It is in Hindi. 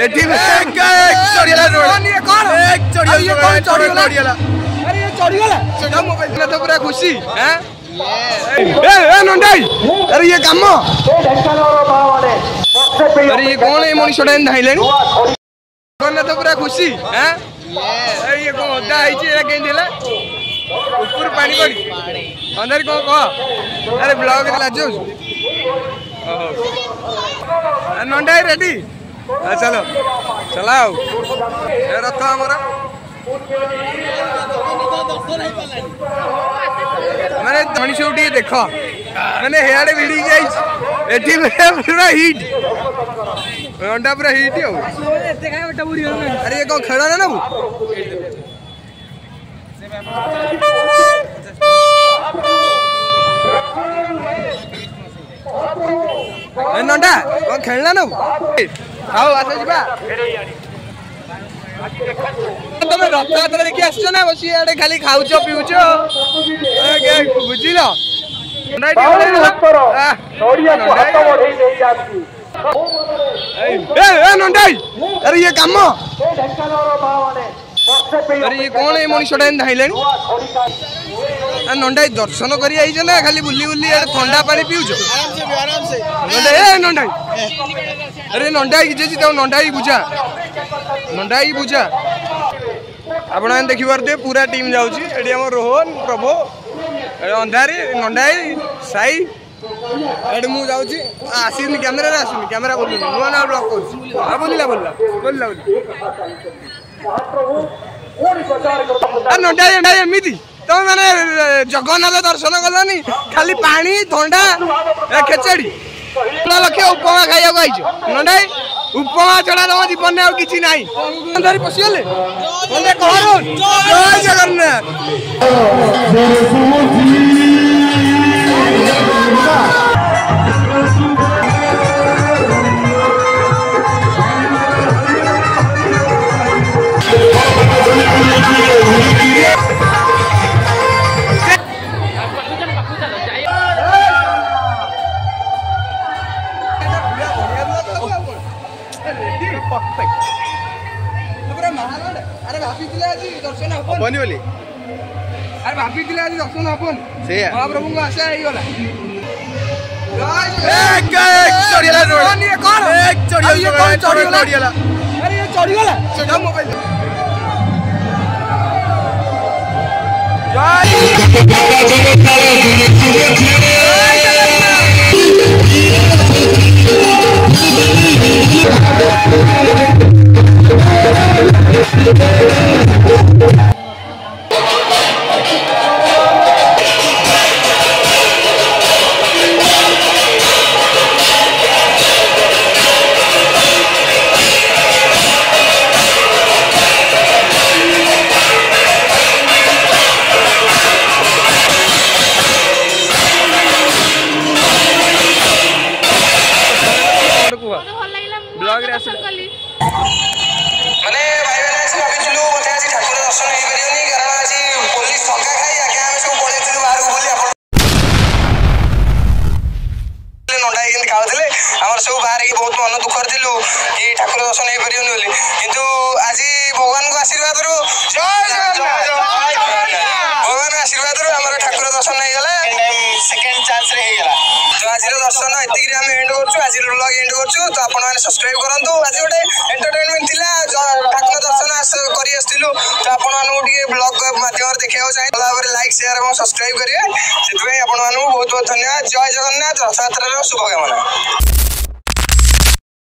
एठी चढ़ियाला रोड ये कौन एक चढ़ियाला अरे ये चढ़ियाला सेटा मोबाइल ना तो पूरा खुशी हैं ए नंदाई अरे ये काम अरे ये कौन है मनीषटा धाइलेनी कौन ना तो पूरा खुशी हैं अरे ये कौन होता है जी एरा केन देला ऊपर पानी पड़ी अंदर कौन कह अरे ब्लॉग लाजो नंदाई रेडी चलो चलाओ रथ हमारा मैंने मनीष देख मैंने हेड़े भिड़ी जाए पूरा हिट अंडा पूरा हिट अरे ये कौन खेला ना नंडा कौन खेलना ना आओ आस तुम रथ यात्रा देखी आस ना बस ये खाली खाऊच पीऊच बुझिल नंदाई अरे ये काम अरे ये कौन है मनीषटा धाइलेनी नंदाई दर्शन करी आई ना खाली बुली बुली ठंडा पानी पीऊच नंदाई अरे नंदाई कि नंदाई बुझा आप देखी पारे पूरा टीम जाऊँगी रोहन प्रभु अंधारी नंदाई साई एड मु जाऊँगी आसनी कैमेरा आसनी कैमेरा बोलूँ नुआ ना ब्लॉक कर बोलिला नंदाई एमती तुम मैंने जगन्नाथ दर्शन कलनी खाली पानी ठंडा खेचड़ी लक्ष्य उपमा खाइया आईच नंदाई उपमा छड़ा तुम जीवन में किसी ना पशिगले जय जगन्नाथ हबनी बोली अरे भाभी आज दर्शन हबन से महाप्रभु को आशा हो गला चढ़ियाला रोड ये कौन एक चढ़ियाला अरे ये चढ़ियाला सेटा मोबाइल ब्लॉग रे आसी माने भाई बहन से भाबिथिलु मते आज ठाकुर दर्शन हे करियोनी कारण आज पुलिस ठका खाई आके हम सब पळेथिलु बाहर बोली आपण नंदाई इन खाउथिले हमर सब बाहर के बहुत मन दुख करथिलु कि ठाकुर दर्शन हे करियोनी बोली किंतु आज भगवान को आशीर्वाद रो जय जगन्नाथ भगवान आशीर्वाद रो हमर ठाकुर दर्शन हे गला सेकंड चांस रे हे गला तो आज दर्शन एतिक आम एंड करछु आज ब्लॉग एंड करछु तो आपण माने सब्सक्राइब करंतु आज गोटे एंटरटेनमेंट थिला ठाकुर दर्शन करी आस्तिलु तो आपण मानु टिके ब्लॉग माध्यम देखियो चाहे भाबरे लाइक शेयर और सब्सक्राइब करिए सेतबे आपण मानु बहुत बहुत धन्यवाद जय जगन्नाथ रथ यात्रा शुभकामना।